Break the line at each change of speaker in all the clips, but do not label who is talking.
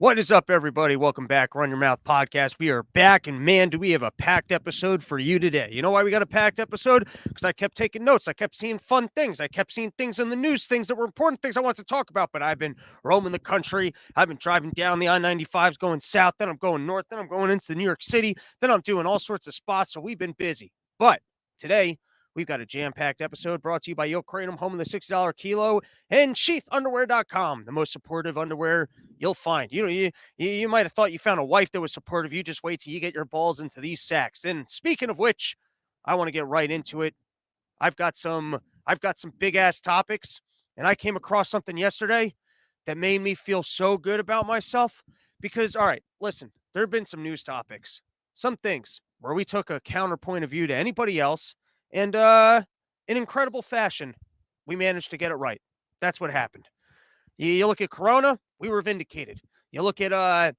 What is up, everybody? Welcome back, Run Your Mouth Podcast. We are back, and man, do we have a packed episode for you today. You know why we got a packed episode? Because I kept taking notes. I kept seeing fun things. I kept seeing things in the news, things that were important, things I wanted to talk about, but I've been roaming the country. I've been driving down the I-95s, going south, then I'm going north, then I'm going into New York City, then I'm doing all sorts of spots, so we've been busy. But today, we've got a jam-packed episode brought to you by Yoke Kratom, home of the $60 kilo, and sheathunderwear.com, the most supportive underwear you'll find. You might have thought you found a wife that was supportive. You just wait till you get your balls into these sacks. And speaking of which, I want to get right into it. I've got some big ass topics, and I came across something yesterday that made me feel so good about myself because all right, listen, there have been some news topics, some things where we took a counterpoint of view to anybody else, and in incredible fashion, we managed to get it right. That's what happened. You look at Corona, we were vindicated. You look at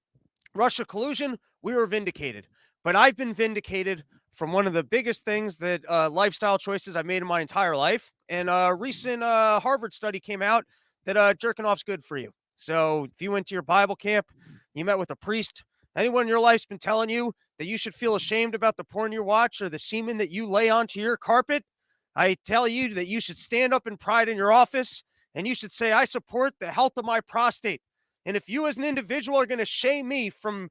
Russia collusion, we were vindicated. But I've been vindicated from one of the biggest things that lifestyle choices I've made in my entire life. And a recent Harvard study came out that jerking off's good for you. So if you went to your Bible camp, you met with a priest, anyone in your life's been telling you that you should feel ashamed about the porn you watch or the semen that you lay onto your carpet, I tell you that you should stand up in pride in your office and you should say, I support the health of my prostate. And if you as an individual are going to shame me from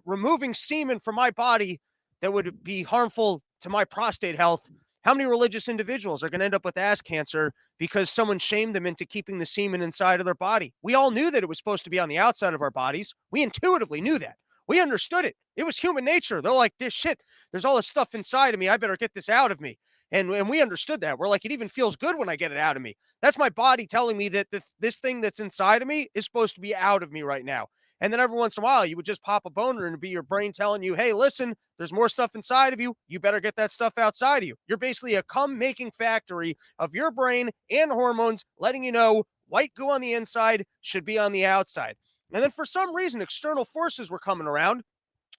removing semen from my body that would be harmful to my prostate health, how many religious individuals are going to end up with ass cancer because someone shamed them into keeping the semen inside of their body? We all knew that it was supposed to be on the outside of our bodies. We intuitively knew that. We understood it. It was human nature. They're like, this shit, there's all this stuff inside of me. I better get this out of me. And we understood that. We're like, it even feels good when I get it out of me. That's my body telling me that this thing that's inside of me is supposed to be out of me right now. And then every once in a while, you would just pop a boner and it'd be your brain telling you, hey, listen, there's more stuff inside of you. You better get that stuff outside of you. You're basically a cum making factory of your brain and hormones, letting you know white goo on the inside should be on the outside. And then for some reason, external forces were coming around.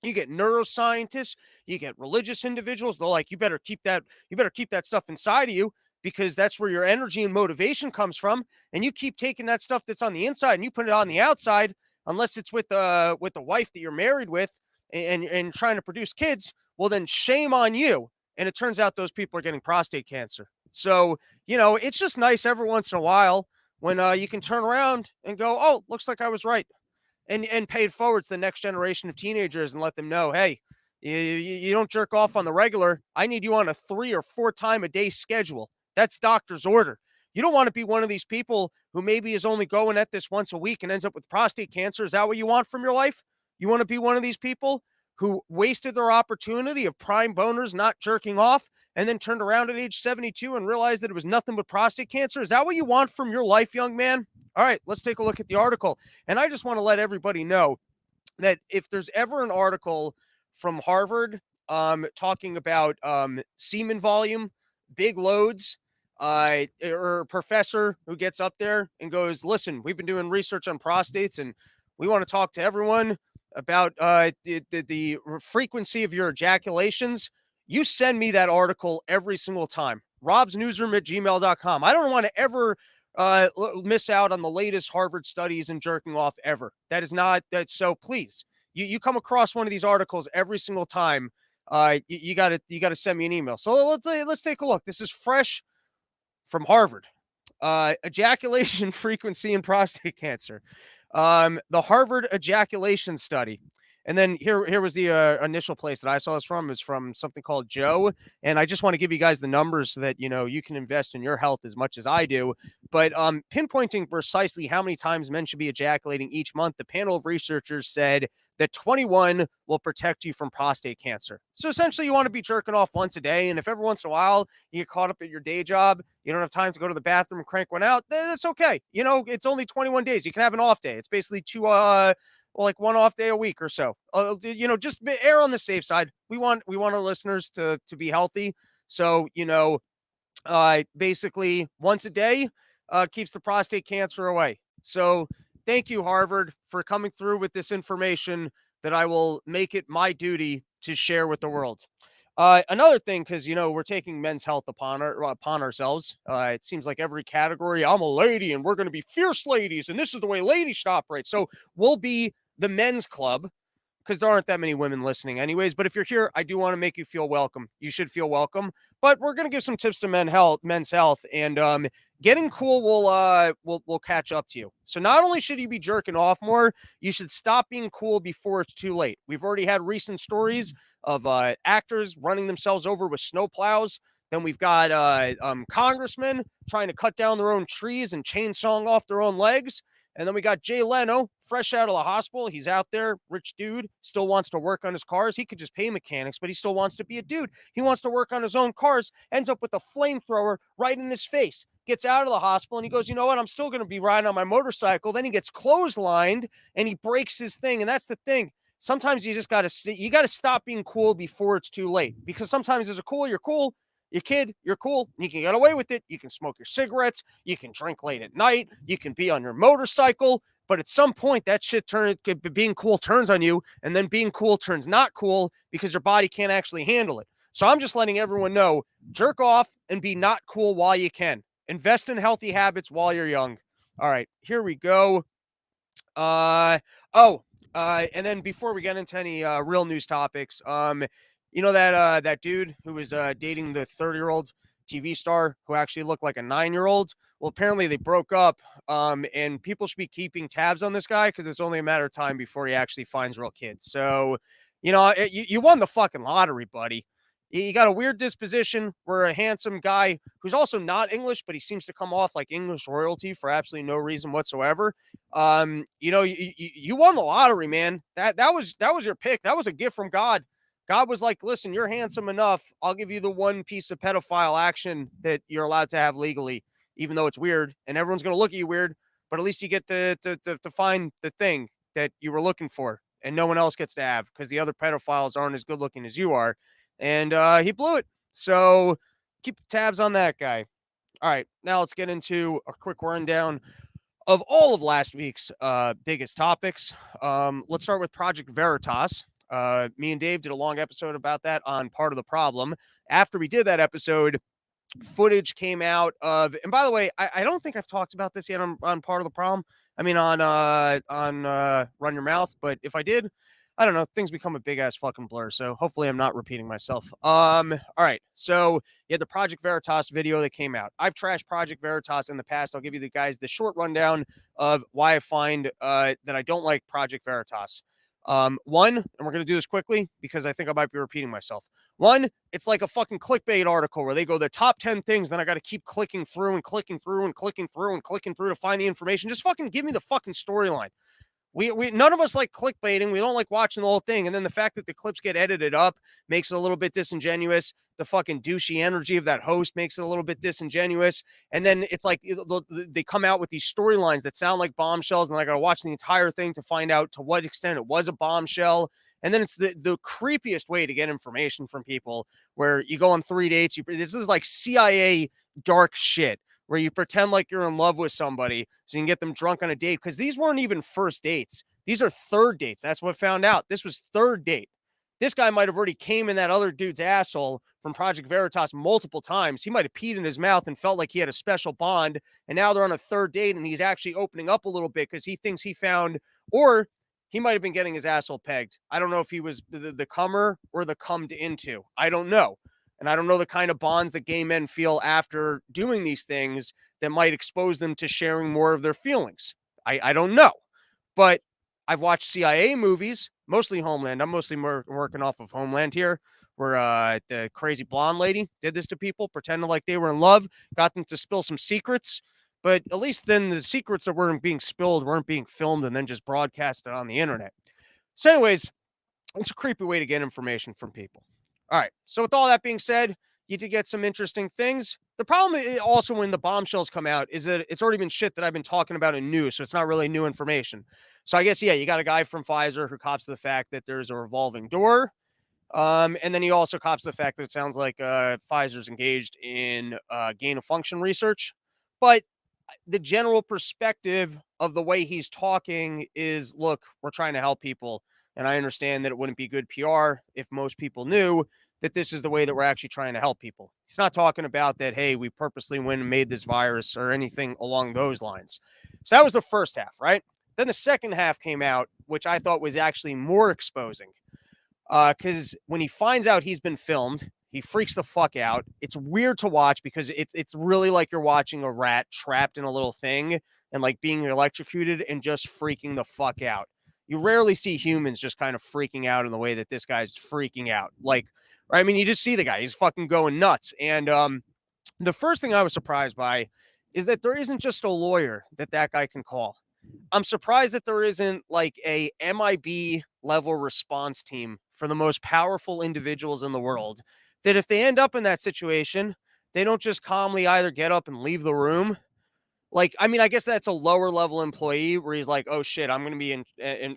You get neuroscientists, you get religious individuals. They're like, you better keep that stuff inside of you because that's where your energy and motivation comes from. And you keep taking that stuff that's on the inside and you put it on the outside, unless it's with the wife that you're married with and trying to produce kids. Well, then shame on you. And it turns out those people are getting prostate cancer. So, it's just nice every once in a while when you can turn around and go, oh, looks like I was right, and pay it forward to the next generation of teenagers and let them know, hey, you don't jerk off on the regular. I need you on a 3 or 4 time a day schedule. That's doctor's order. You don't want to be one of these people who maybe is only going at this once a week and ends up with prostate cancer. Is that what you want from your life? You want to be one of these people who wasted their opportunity of prime boners not jerking off and then turned around at age 72 and realized that it was nothing but prostate cancer? Is that what you want from your life, young man? All right, let's take a look at the article. And I just want to let everybody know that if there's ever an article from Harvard talking about semen volume, big loads, or a professor who gets up there and goes, listen, we've been doing research on prostates and we want to talk to everyone about the frequency of your ejaculations, you send me that article every single time. robsnewsroom@gmail.com. I don't want to ever miss out on the latest Harvard studies in jerking off ever. That is not that. So please, you come across one of these articles every single time. You gotta send me an email. So let's take a look. This is fresh from Harvard. Ejaculation frequency in prostate cancer. The Harvard ejaculation study. And then here was the initial place that I saw this from, is from something called Joe. And I just want to give you guys the numbers so that, you can invest in your health as much as I do. But pinpointing precisely how many times men should be ejaculating each month, the panel of researchers said that 21 will protect you from prostate cancer. So essentially, you want to be jerking off once a day. And if every once in a while you get caught up at your day job, you don't have time to go to the bathroom and crank one out, that's okay. It's only 21 days. You can have an off day. It's basically like one off day a week or so. Just err on the safe side. We want our listeners to be healthy. So, basically once a day keeps the prostate cancer away. So thank you, Harvard, for coming through with this information that I will make it my duty to share with the world. Another thing, because we're taking men's health upon ourselves. It seems like every category, I'm a lady, and we're going to be fierce ladies, and this is the way ladies should operate. So we'll be the men's club, because there aren't that many women listening anyways. But if you're here, I do want to make you feel welcome. You should feel welcome. But we're gonna give some tips to men's health, and getting cool will catch up to you. So not only should you be jerking off more, you should stop being cool before it's too late. We've already had recent stories of actors running themselves over with snowplows. Then we've got congressmen trying to cut down their own trees and chainsawing off their own legs. And then we got Jay Leno, fresh out of the hospital. He's out there, rich dude, still wants to work on his cars. He could just pay mechanics, but he still wants to be a dude. He wants to work on his own cars, ends up with a flamethrower right in his face, gets out of the hospital, and he goes, you know what? I'm still going to be riding on my motorcycle. Then he gets clotheslined, and he breaks his thing. And that's the thing. Sometimes you just got to stop being cool before it's too late, because sometimes as a cool, you're cool. Your kid, you're cool. You can get away with it. You can smoke your cigarettes. You can drink late at night. You can be on your motorcycle. But at some point, that shit being cool turns on you, and then being cool turns not cool because your body can't actually handle it. So I'm just letting everyone know, jerk off and be not cool while you can. Invest in healthy habits while you're young. All right, here we go. And then before we get into any real news topics, that dude who was dating the 30-year-old TV star who actually looked like a 9-year-old. Well, apparently they broke up. And people should be keeping tabs on this guy, because it's only a matter of time before he actually finds real kids. So, you won the fucking lottery, buddy. You got a weird disposition. We're a handsome guy who's also not English, but he seems to come off like English royalty for absolutely no reason whatsoever. You won the lottery, man. That was your pick. That was a gift from God. God was like, listen, you're handsome enough. I'll give you the one piece of pedophile action that you're allowed to have legally, even though it's weird and everyone's going to look at you weird. But at least you get to find the thing that you were looking for, and no one else gets to have, because the other pedophiles aren't as good looking as you are. And he blew it. So keep tabs on that guy. All right, now let's get into a quick rundown of all of last week's biggest topics. Let's start with Project Veritas. Me and Dave did a long episode about that on Part of the Problem. After we did that episode, footage came out of, and by the way, I don't think I've talked about this yet on Part of the Problem. I mean, on Run Your Mouth, but if I did, I don't know, things become a big ass fucking blur. So hopefully I'm not repeating myself. All right. So you had the Project Veritas video that came out. I've trashed Project Veritas in the past. I'll give you guys the short rundown of why I find that I don't like Project Veritas. One, and we're going to do this quickly because I think I might be repeating myself. One, it's like a fucking clickbait article where they go the top 10 things. Then I got to keep clicking through and clicking through and clicking through and clicking through to find the information. Just fucking give me the fucking storyline. We none of us like clickbaiting. We don't like watching the whole thing. And then the fact that the clips get edited up makes it a little bit disingenuous. The fucking douchey energy of that host makes it a little bit disingenuous. And then it's like they come out with these storylines that sound like bombshells, and I got to watch the entire thing to find out to what extent it was a bombshell. And then it's the creepiest way to get information from people, where you go on 3 dates. This is like CIA dark shit, where you pretend like you're in love with somebody so you can get them drunk on a date, because these weren't even first dates. These are third dates. That's what I found out. This was third date. This guy might have already came in that other dude's asshole from Project Veritas multiple times. He might have peed in his mouth and felt like he had a special bond, and now they're on a third date, and he's actually opening up a little bit because he thinks he found, or he might have been getting his asshole pegged. I don't know if he was the comer or the cummed into. I don't know. And I don't know the kind of bonds that gay men feel after doing these things that might expose them to sharing more of their feelings. I don't know. But I've watched CIA movies, mostly Homeland. I'm mostly working off of Homeland here, where the crazy blonde lady did this to people, pretending like they were in love, got them to spill some secrets. But at least then the secrets that weren't being spilled weren't being filmed and then just broadcasted on the internet. So anyways, it's a creepy way to get information from people. All right. So with all that being said, you did get some interesting things. The problem also when the bombshells come out is that it's already been shit that I've been talking about in news, so it's not really new information. So I guess, yeah, you got a guy from Pfizer who cops to the fact that there's a revolving door. And then he also cops to the fact that it sounds like Pfizer's engaged in gain of function research. But the general perspective of the way he's talking is, look, we're trying to help people. And I understand that it wouldn't be good PR if most people knew that this is the way that we're actually trying to help people. He's not talking about that, hey, we purposely went and made this virus or anything along those lines. So that was the first half, right? Then the second half came out, which I thought was actually more exposing. Because when he finds out he's been filmed, he freaks the fuck out. It's weird to watch because it's really like you're watching a rat trapped in a little thing and like being electrocuted and just freaking the fuck out. You rarely see humans just kind of freaking out in the way that this guy's freaking out. Like, I mean, you just see the guy; he's fucking going nuts. And the first thing I was surprised by is that there isn't just a lawyer that guy can call. I'm surprised that there isn't like a MIB level response team for the most powerful individuals in the world, that if they end up in that situation, they don't just calmly either get up and leave the room. Like, I mean, I guess that's a lower level employee where he's like, "Oh shit, I'm going to be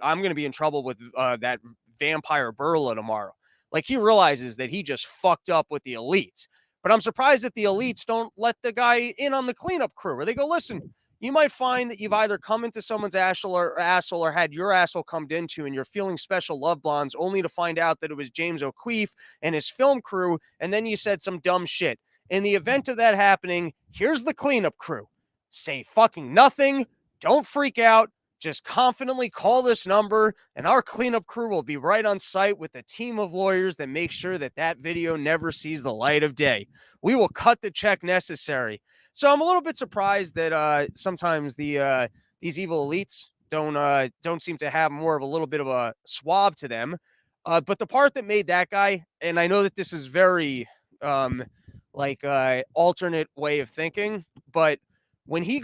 I'm going to be in trouble with that vampire Burla tomorrow." Like, he realizes that he just fucked up with the elites. But I'm surprised that the elites don't let the guy in on the cleanup crew, where they go, "Listen, you might find that you've either come into someone's asshole or had your asshole come into, and you're feeling special love bonds only to find out that it was James O'Keefe and his film crew, and then you said some dumb shit. In the event of that happening, here's the cleanup crew. Say fucking nothing. Don't freak out. Just confidently call this number, and our cleanup crew will be right on site with a team of lawyers that make sure that that video never sees the light of day. We will cut the check necessary." So I'm a little bit surprised that sometimes these evil elites don't seem to have more of a little bit of a suave to them. But the part that made that guy, and I know that this is very alternate way of thinking, but when he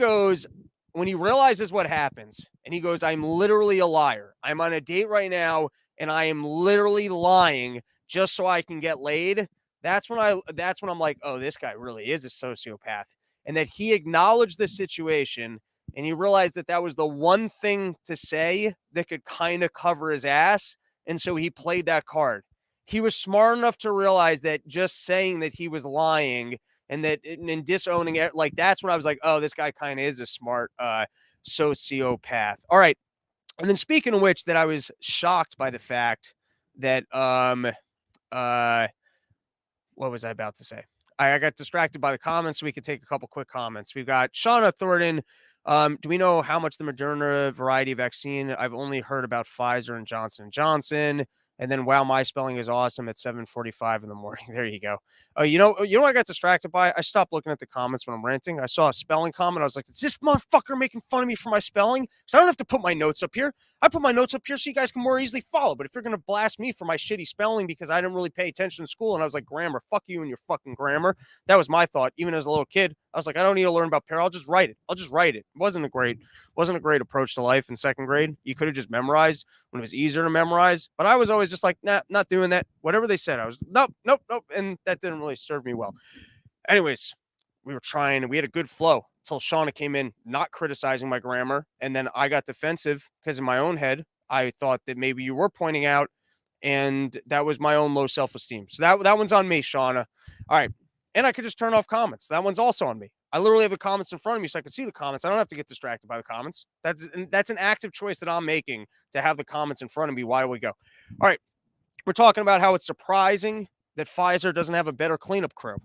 realizes what happens and he goes, "I'm literally a liar. I'm on a date right now and I am literally lying just so I can get laid." That's when I'm like, "Oh, this guy really is a sociopath." And that he acknowledged the situation and he realized that that was the one thing to say that could kind of cover his ass. And so he played that card. He was smart enough to realize that just saying that he was lying and that and disowning it, like, that's when I was like, "Oh, this guy kind of is a smart sociopath." All right. And then speaking of which, that I was shocked by the fact that uh what was I about to say? I got distracted by the comments, so we could take a couple quick comments. We've got Shauna Thornton. Do we know how much the Moderna variety vaccine? I've only heard about Pfizer and Johnson and Johnson. And then, wow, my spelling is awesome at 7:45 in the morning. There you go. You know what I got distracted by? I stopped looking at the comments when I'm ranting. I saw a spelling comment. I was like, "Is this motherfucker making fun of me for my spelling?" Because I don't have to put my notes up here. I put my notes up here so you guys can more easily follow. But if you're going to blast me for my shitty spelling because I didn't really pay attention in school and I was like, "Grammar, fuck you and your fucking grammar." That was my thought. Even as a little kid, I was like, "I don't need to learn about I'll just write it. I'll just write it." It wasn't a great approach to life in second grade. You could have just memorized when it was easier to memorize. But I was always just like, "Nah, not doing that." Whatever they said, I was nope. And that didn't really serve me well. Anyways, we were trying and we had a good flow until Shauna came in, not criticizing my grammar. And then I got defensive because in my own head, I thought that maybe you were pointing out, and that was my own low self-esteem. So that one's on me, Shauna. All right. And I could just turn off comments. That one's also on me. I literally have the comments in front of me so I can see the comments. I don't have to get distracted by the comments. That's an active choice that I'm making to have the comments in front of me while we go. All right. We're talking about how it's surprising that Pfizer doesn't have a better cleanup crew.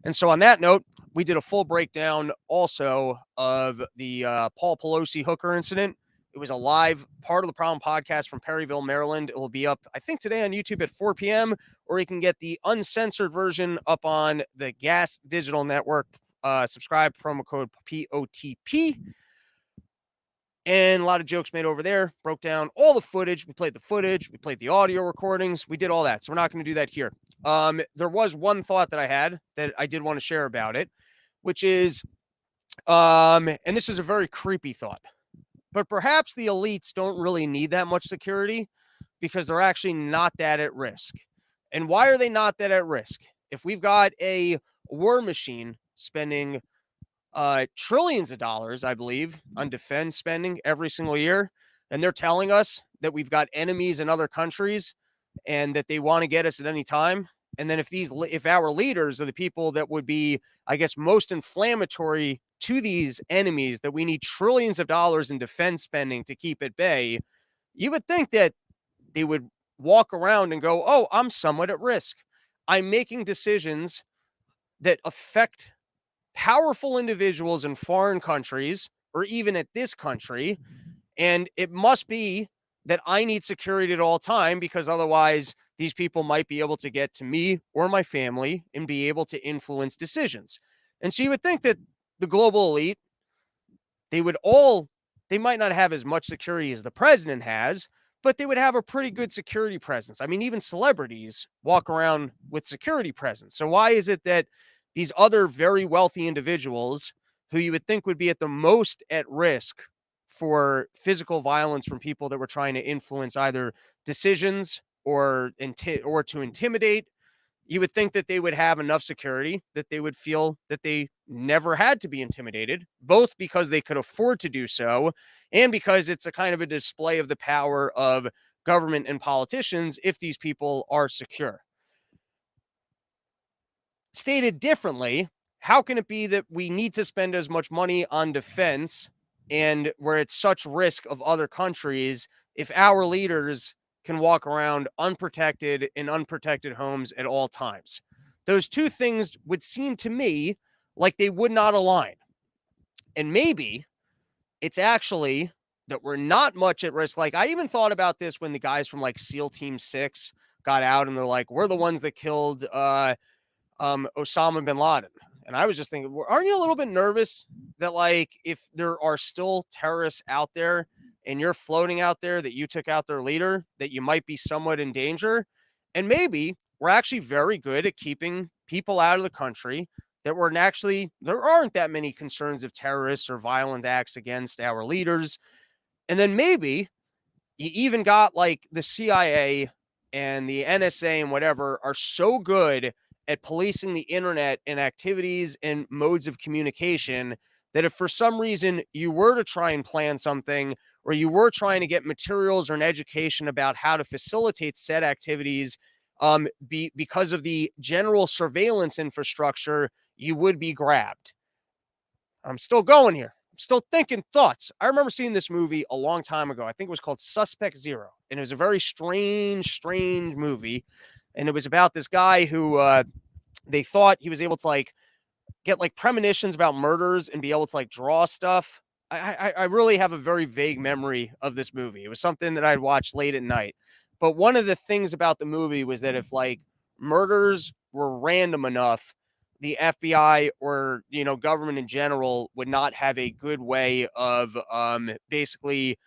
And so on that note, we did a full breakdown also of the Paul Pelosi hooker incident. It was a live part of the Problem podcast from Perryville, Maryland. It will be up, I think, today on YouTube at 4 p.m., or you can get the uncensored version up on the Gas Digital Network. Subscribe, promo code POTP. And a lot of jokes made over there. Broke down all the footage. We played the footage. We played the audio recordings. We did all that. So we're not going to do that here. There was one thought that I had that I did want to share about it, which is, and this is a very creepy thought, but perhaps the elites don't really need that much security because they're actually not that at risk. And why are they not that at risk? If we've got a war machine spending trillions of dollars, I believe, on defense spending every single year, and they're telling us that we've got enemies in other countries and that they want to get us at any time. And then if our leaders are the people that would be, I guess, most inflammatory to these enemies, that we need trillions of dollars in defense spending to keep at bay, you would think that they would walk around and go, "Oh, I'm somewhat at risk. I'm making decisions that affect powerful individuals in foreign countries or even at this country. And it must be that I need security at all time because otherwise these people might be able to get to me or my family and be able to influence decisions. And so you would think that the global elite, they would all, they might not have as much security as the president has, but they would have a pretty good security presence. I mean, even celebrities walk around with security presence. So why is it that these other very wealthy individuals who you would think would be at the most at risk for physical violence from people that were trying to influence either decisions or to intimidate, you would think that they would have enough security that they would feel that they never had to be intimidated, both because they could afford to do so and because it's a kind of a display of the power of government and politicians if these people are secure. Stated differently, how can it be that we need to spend as much money on defense and we're at such risk of other countries if our leaders can walk around unprotected in unprotected homes at all times? Those two things would seem to me like they would not align. And maybe it's actually that we're not much at risk. Like, I even thought about this when the guys from like SEAL Team 6 got out and they're like, we're the ones that killed Osama bin Laden. And I was just thinking, aren't you a little bit nervous that, like, if there are still terrorists out there and you're floating out there that you took out their leader, that you might be somewhat in danger? And maybe we're actually very good at keeping people out of the country, that we're actually, there aren't that many concerns of terrorists or violent acts against our leaders. And then maybe you even got like the CIA and the NSA and whatever are so good at policing the internet and activities and modes of communication that if for some reason you were to try and plan something or you were trying to get materials or an education about how to facilitate said activities, because of the general surveillance infrastructure, you would be grabbed. I'm still going here. I'm still thinking thoughts. I remember seeing this movie a long time ago. I think it was called Suspect Zero. And it was a very strange movie. And it was about this guy who they thought he was able to like get like premonitions about murders and be able to like draw stuff. I really have a very vague memory of this movie. It was something that I'd watched late at night. But one of the things about the movie was that if like murders were random enough, the FBI or government in general would not have a good way of basically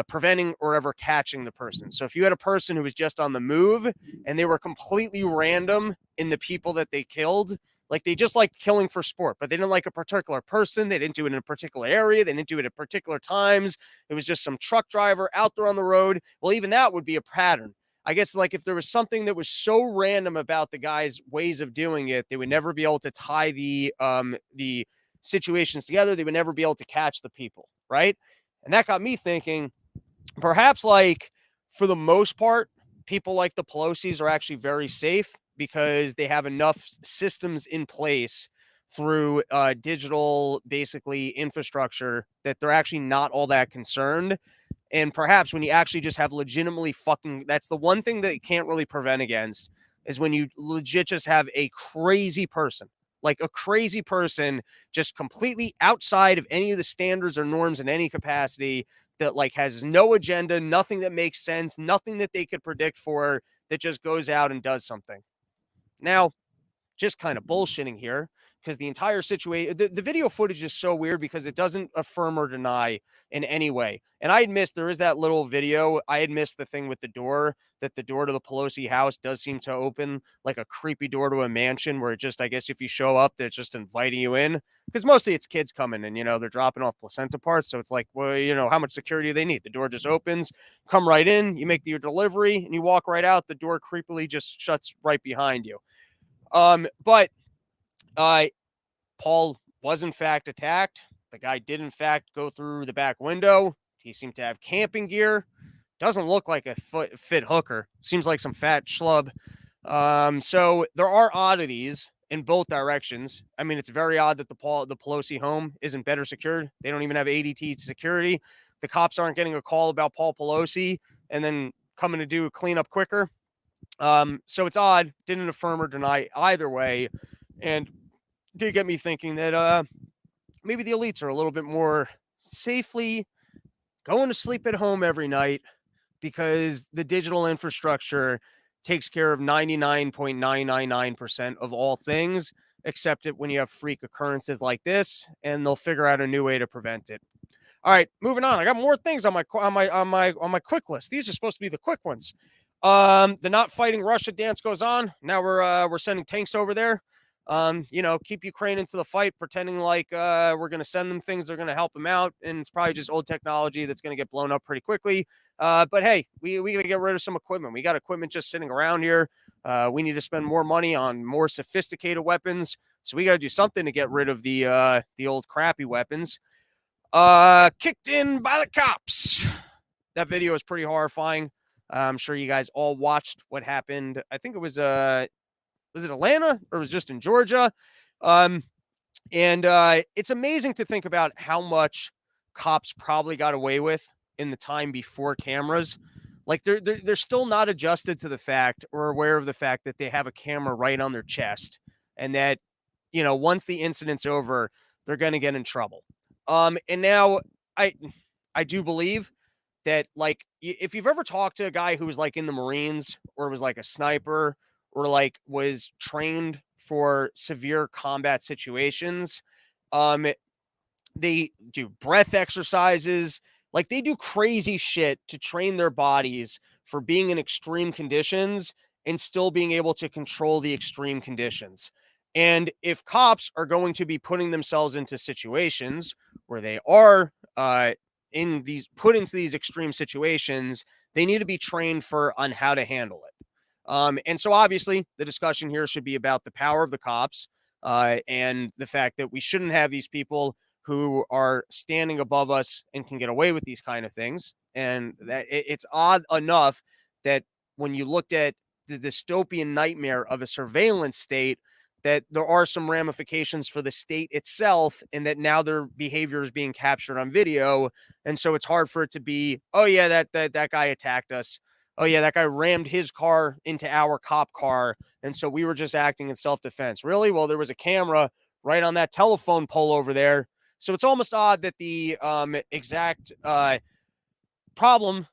preventing or ever catching the person. So if you had a person who was just on the move and they were completely random in the people that they killed, like they just like killing for sport, but they didn't like a particular person. They didn't do it in a particular area. They didn't do it at particular times. It was just some truck driver out there on the road. Well, even that would be a pattern. I guess like if there was something that was so random about the guy's ways of doing it, they would never be able to tie the situations together. They would never be able to catch the people, right? And that got me thinking, perhaps like for the most part, people like the Pelosi's are actually very safe because they have enough systems in place through digital basically infrastructure that they're actually not all that concerned. And perhaps when you actually just have legitimately fucking, that's the one thing that you can't really prevent against, is when you legit just have a crazy person, like a crazy person just completely outside of any of the standards or norms in any capacity, that like has no agenda, nothing that makes sense, nothing that they could predict for, that just goes out and does something. Now, just kind of bullshitting here because the entire situation, the video footage is so weird because it doesn't affirm or deny in any way. And I had missed, there is that little video. I had missed the thing with the door, that the door to the Pelosi house does seem to open like a creepy door to a mansion where it just, I guess if you show up, they're just inviting you in, because mostly it's kids coming and, they're dropping off placenta parts. So it's like, well, how much security do they need? The door just opens, come right in, you make your delivery and you walk right out. The door creepily just shuts right behind you. But Paul was in fact attacked. The guy did in fact go through the back window. He seemed to have camping gear. Doesn't look like a fit hooker. Seems like some fat schlub. So there are oddities in both directions. I mean, it's very odd that the Pelosi home isn't better secured. They don't even have ADT security. The cops aren't getting a call about Paul Pelosi and then coming to do a cleanup quicker. So it's odd, didn't affirm or deny either way, and did get me thinking that maybe the elites are a little bit more safely going to sleep at home every night because the digital infrastructure takes care of 99.999% of all things, except it when you have freak occurrences like this, and they'll figure out a new way to prevent it. All right, moving on. I got more things on my quick list. These are supposed to be the quick ones. The not fighting Russia dance goes on. Now we're sending tanks over there. Keep Ukraine into the fight, pretending like we're going to send them things, they're going to help them out, and it's probably just old technology that's going to get blown up pretty quickly. But hey, we got to get rid of some equipment. We got equipment just sitting around here. We need to spend more money on more sophisticated weapons. So we got to do something to get rid of the old crappy weapons. Kicked in by the cops. That video is pretty horrifying. I'm sure you guys all watched what happened. I think it was it Atlanta or was it just in Georgia? And it's amazing to think about how much cops probably got away with in the time before cameras. Like they're still not adjusted to the fact or aware of the fact that they have a camera right on their chest, and that once the incident's over, they're going to get in trouble. And now I do believe that, like, if you've ever talked to a guy who was like in the Marines or was like a sniper or like was trained for severe combat situations, um, they do breath exercises, like they do crazy shit to train their bodies for being in extreme conditions and still being able to control the extreme conditions. And if cops are going to be putting themselves into situations where they are put into these extreme situations, they need to be trained on how to handle it. And so obviously the discussion here should be about the power of the cops and the fact that we shouldn't have these people who are standing above us and can get away with these kind of things. And that it's odd enough that when you looked at the dystopian nightmare of a surveillance state, that there are some ramifications for the state itself, and that now their behavior is being captured on video. And so it's hard for it to be, oh yeah, that guy attacked us. Oh yeah, that guy rammed his car into our cop car, and so we were just acting in self-defense. Really? Well, there was a camera right on that telephone pole over there. So it's almost odd that the exact problem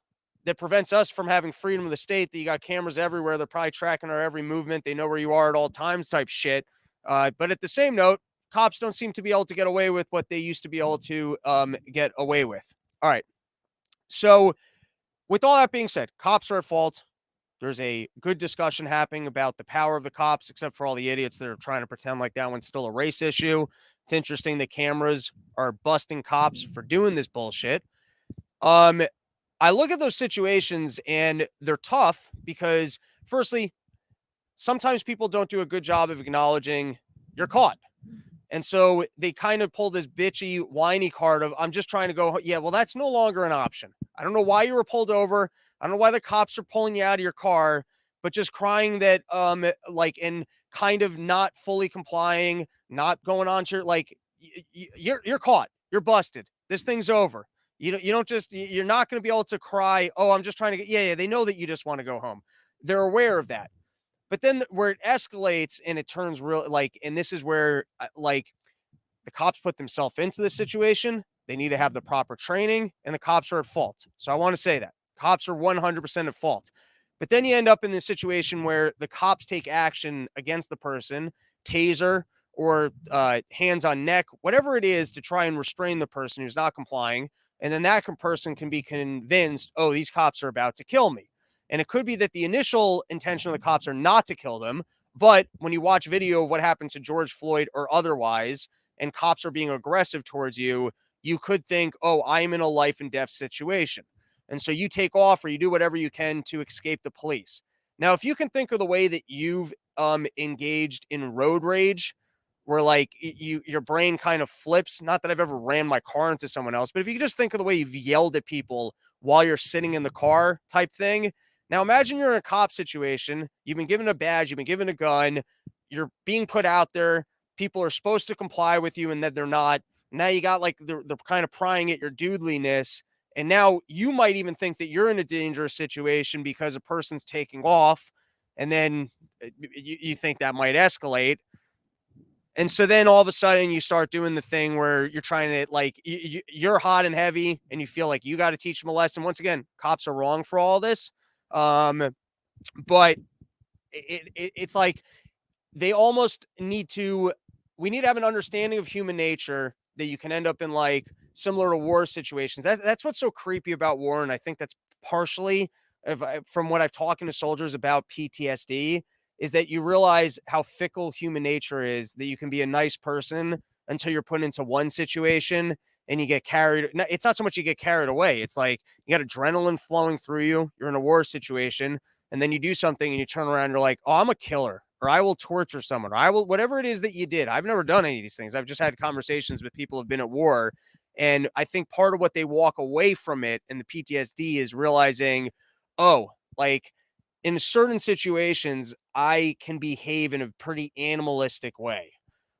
that prevents us from having freedom of the state, that you got cameras everywhere, they're probably tracking our every movement, they know where you are at all times type shit. But at the same note, cops don't seem to be able to get away with what they used to be able to get away with. All right. So with all that being said, cops are at fault. There's a good discussion happening about the power of the cops, except for all the idiots that are trying to pretend like that one's still a race issue. It's interesting that cameras are busting cops for doing this bullshit. I look at those situations and they're tough because, firstly, sometimes people don't do a good job of acknowledging you're caught. And so they kind of pull this bitchy, whiny card of, I'm just trying to go. Yeah, well, that's no longer an option. I don't know why you were pulled over. I don't know why the cops are pulling you out of your car, but just crying that, and kind of not fully complying, not going on to you're caught. You're busted. This thing's over. You're not going to be able to cry. Oh, I'm just trying to get, yeah. They know that you just want to go home. They're aware of that. But then where it escalates and it turns real, and this is where, the cops put themselves into this situation. They need to have the proper training, and the cops are at fault. So I want to say that cops are 100% at fault. But then you end up in this situation where the cops take action against the person, taser or hands on neck, whatever it is, to try and restrain the person who's not complying. And then that person can be convinced, oh, these cops are about to kill me. And it could be that the initial intention of the cops are not to kill them. But when you watch video of what happened to George Floyd or otherwise, and cops are being aggressive towards you, you could think, oh, I'm in a life and death situation. And so you take off or you do whatever you can to escape the police. Now, if you can think of the way that you've engaged in road rage, where your brain kind of flips, not that I've ever ran my car into someone else, but if you just think of the way you've yelled at people while you're sitting in the car type thing. Now imagine you're in a cop situation, you've been given a badge, you've been given a gun, you're being put out there, people are supposed to comply with you and that they're not. Now you got they're kind of prying at your dudeliness. And now you might even think that you're in a dangerous situation because a person's taking off. and then you think that might escalate. And so then all of a sudden you start doing the thing where you're trying to like you're hot and heavy, and you feel like you got to teach them a lesson. Once again, cops are wrong for all this, but it's like they almost need to. We need to have an understanding of human nature that you can end up in like similar to war situations. That's what's so creepy about war, and I think that's partially from what I've talking to soldiers about PTSD is that you realize how fickle human nature is, that you can be a nice person until you're put into one situation and you get carried. It's not so much you get carried away. It's like you got adrenaline flowing through you. You're in a war situation, and then you do something and you turn around and you're like, oh, I'm a killer, or I will torture someone, or I will, whatever it is that you did. I've never done any of these things. I've just had conversations with people who've been at war. And I think part of what they walk away from it and the PTSD is realizing, oh, like in certain situations, I can behave in a pretty animalistic way.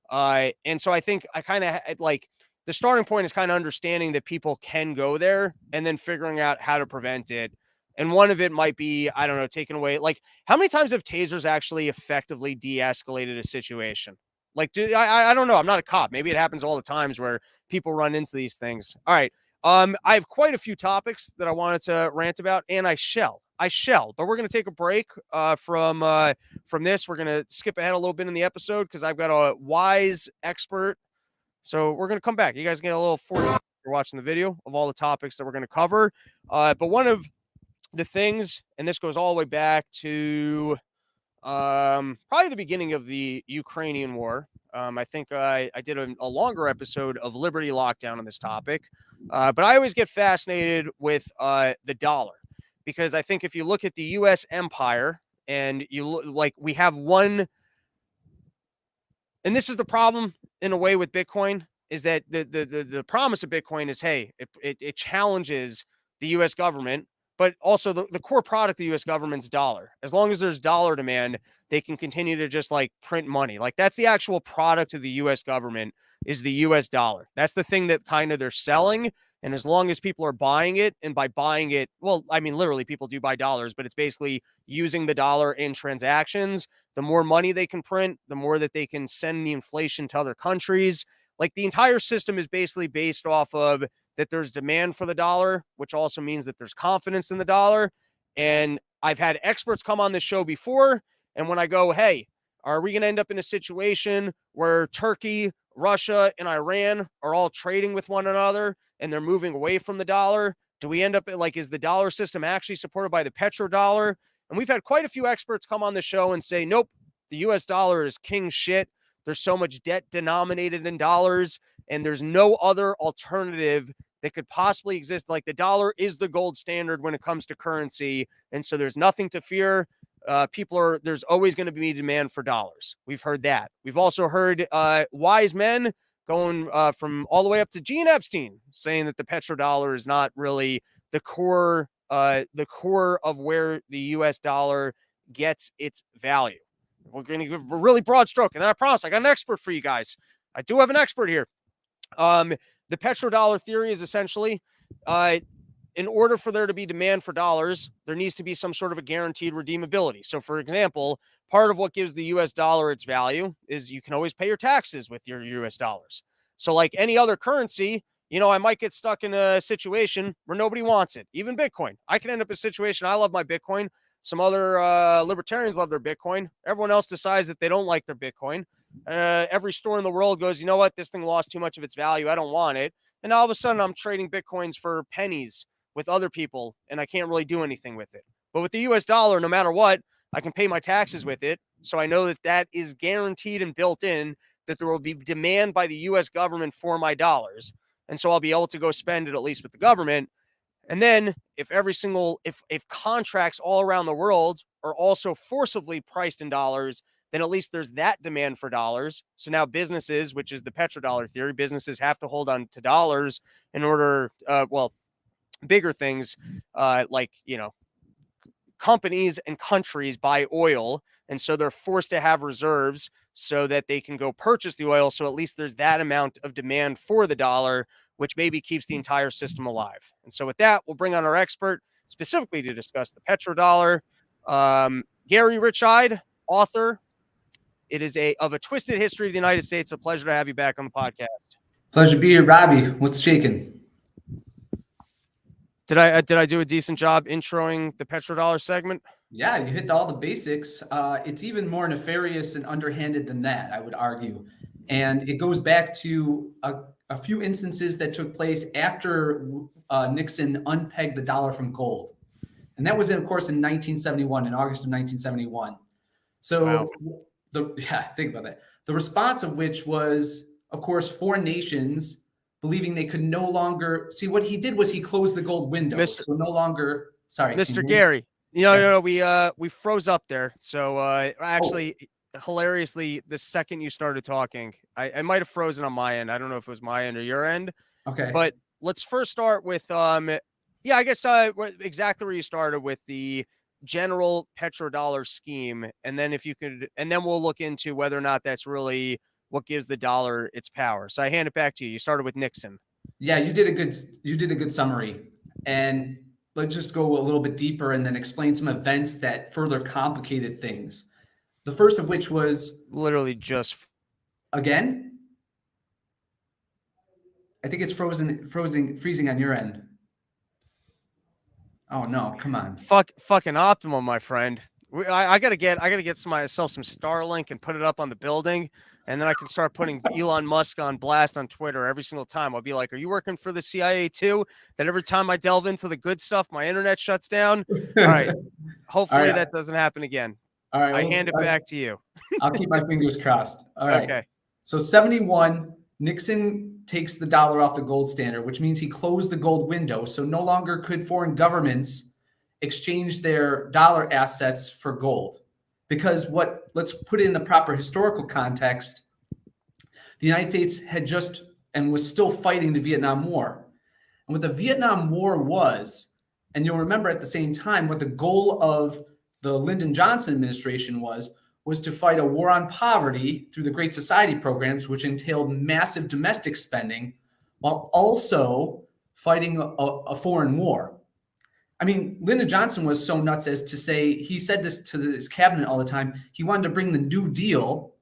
And so I think I kind of like the starting point is kind of understanding that people can go there and then figuring out how to prevent it. And one of it might be, I don't know, taking away, like, how many times have tasers actually effectively de-escalated a situation? Like, I don't know. I'm not a cop. Maybe it happens all the times where people run into these things. All right. I have quite a few topics that I wanted to rant about, and I shall. But we're gonna take a break from this. We're gonna skip ahead a little bit in the episode because I've got a wise expert. So we're gonna come back. You guys get a little for you're watching the video of all the topics that we're gonna cover. But one of the things, and this goes all the way back to probably the beginning of the Ukrainian war. I think I did a longer episode of Liberty Lockdown on this topic, but I always get fascinated with the dollar because I think if you look at the U.S. empire and you look like we have one, and this is the problem in a way with Bitcoin is that the promise of Bitcoin is, hey, it challenges the U.S. government, but also the core product of the U.S. government's dollar. As long as there's dollar demand, they can continue to just like print money. Like that's the actual product of the U.S. government is the U.S. dollar. That's the thing that kind of they're selling. And as long as people are buying it, and by buying it, well, I mean, literally people do buy dollars, but it's basically using the dollar in transactions. The more money they can print, the more that they can send the inflation to other countries. Like the entire system is basically based off of that there's demand for the dollar, which also means that there's confidence in the dollar. And I've had experts come on this show before. And when I go, hey, are we going to end up in a situation where Turkey, Russia, and Iran are all trading with one another and they're moving away from the dollar? Do we end up at like, is the dollar system actually supported by the petrodollar? And we've had quite a few experts come on the show and say, nope, the US dollar is king shit. There's so much debt denominated in dollars, and there's no other alternative that could possibly exist. Like the dollar is the gold standard when it comes to currency. And so there's nothing to fear. There's always going to be demand for dollars. We've heard that. We've also heard wise men going from all the way up to Gene Epstein saying that the petrodollar is not really the core of where the US dollar gets its value. We're going to give a really broad stroke. And then I promise I got an expert for you guys. I do have an expert here. The petrodollar theory is essentially in order for there to be demand for dollars, there needs to be some sort of a guaranteed redeemability. So, for example, part of what gives the US dollar its value is you can always pay your taxes with your US dollars. So, like any other currency, I might get stuck in a situation where nobody wants it. Even Bitcoin. I can end up in a situation. I love my Bitcoin. Some other libertarians love their Bitcoin. Everyone else decides that they don't like their Bitcoin. Every store in the world goes, you know what? This thing lost too much of its value. I don't want it. And all of a sudden, I'm trading Bitcoins for pennies with other people, and I can't really do anything with it. But with the US dollar, no matter what, I can pay my taxes with it. So I know that that is guaranteed and built in that there will be demand by the US government for my dollars. And so I'll be able to go spend it at least with the government. And then if if contracts all around the world are also forcibly priced in dollars, then at least there's that demand for dollars. So now businesses, which is the petrodollar theory, businesses have to hold on to dollars in order, bigger things like, companies and countries buy oil. And so they're forced to have reserves so that they can go purchase the oil. So at least there's that amount of demand for the dollar, which maybe keeps the entire system alive. And so with that, we'll bring on our expert specifically to discuss the petrodollar. Gary Richide, author. It is of a twisted history of the United States. A pleasure to have you back on the podcast.
Pleasure to be here, Robbie. What's shaking?
Did I do a decent job introing the petrodollar segment?
Yeah, you hit all the basics. It's even more nefarious and underhanded than that, I would argue. And it goes back to a few instances that took place after Nixon unpegged the dollar from gold. And that was, of course, in 1971, in August of 1971. So, wow. Think about that. The response of which was, of course, foreign nations believing they could no longer see. What he did was he closed the gold window. So no longer, sorry.
Mr. Gary, we froze up there. So actually, hilariously, the second you started talking, I might have frozen on my end. I don't know if it was my end or your end.
Okay.
But let's first start with, I guess exactly where you started with the general petrodollar scheme. And then if you could, and then we'll look into whether or not that's really what gives the dollar its power. So I hand it back to you. You started with Nixon.
Yeah, you did a good summary. And let's just go a little bit deeper and then explain some events that further complicated things. The first of which was
literally just
again. I think it's freezing on your end. Oh no, come on.
Fucking Optimum, my friend. I gotta get myself some Starlink and put it up on the building, and then I can start putting Elon Musk on blast on Twitter every single time. I'll be like, "Are you working for the CIA too?" That every time I delve into the good stuff, my internet shuts down. All right. Hopefully that doesn't happen again.
All right.
I hand it back to you.
I'll keep my fingers crossed. All right.
Okay.
So 71, Nixon takes the dollar off the gold standard, which means he closed the gold window. So no longer could foreign governments exchange their dollar assets for gold. Because let's put it in the proper historical context. The United States had just and was still fighting the Vietnam War. And what the Vietnam War was, and you'll remember at the same time, what the goal of the Lyndon Johnson administration was to fight a war on poverty through the Great Society programs, which entailed massive domestic spending, while also fighting a foreign war. I mean, Lyndon Johnson was so nuts as to say, he said this to his cabinet all the time, he wanted to bring the New Deal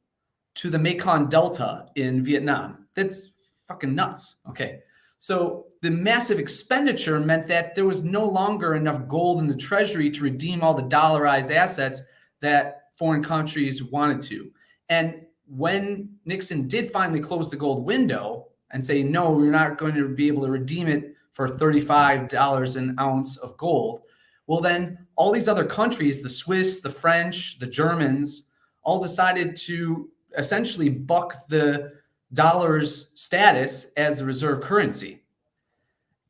to the Mekong Delta in Vietnam. That's fucking nuts. Okay. So the massive expenditure meant that there was no longer enough gold in the treasury to redeem all the dollarized assets that foreign countries wanted to. And when Nixon did finally close the gold window and say, no, we're not going to be able to redeem it for $35 an ounce of gold, well, then all these other countries, the Swiss, the French, the Germans, all decided to essentially buck the dollar's status as the reserve currency.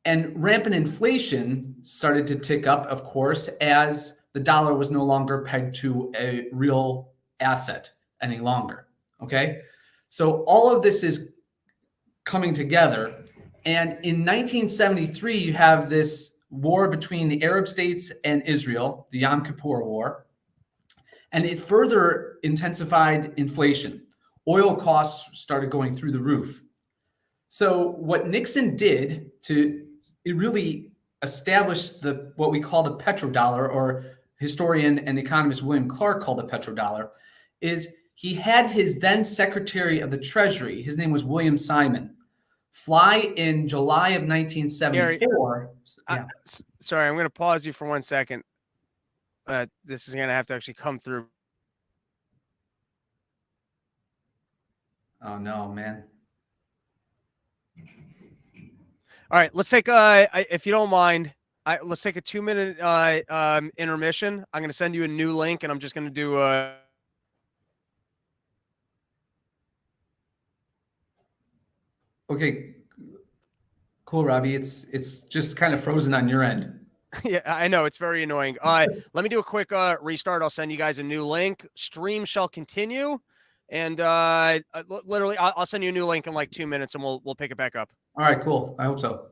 And rampant inflation started to tick up, of course, as the dollar was no longer pegged to a real asset any longer. Okay. So all of this is coming together. And in 1973, you have this war between the Arab states and Israel, the Yom Kippur War. And it further intensified inflation. Oil costs started going through the roof. So what Nixon did it really established what we call the petrodollar, or historian and economist William Clark called the petrodollar, is he had his then Secretary of the Treasury, his name was William Simon, fly in July of 1974.
Gary, sorry, I'm going to pause you for 1 second. This is going to have to actually come through.
Oh no, man.
All right, let's take if you don't mind, let's take a 2-minute intermission. I'm going to send you a new link, and I'm just going to do
Okay, cool, Robbie. It's just kind of frozen on your end.
Yeah, I know, it's very annoying. Let me do a quick restart. I'll send you guys a new link. Stream shall continue, and literally, I'll send you a new link in like 2 minutes, and we'll pick it back up.
All right, cool. I hope so.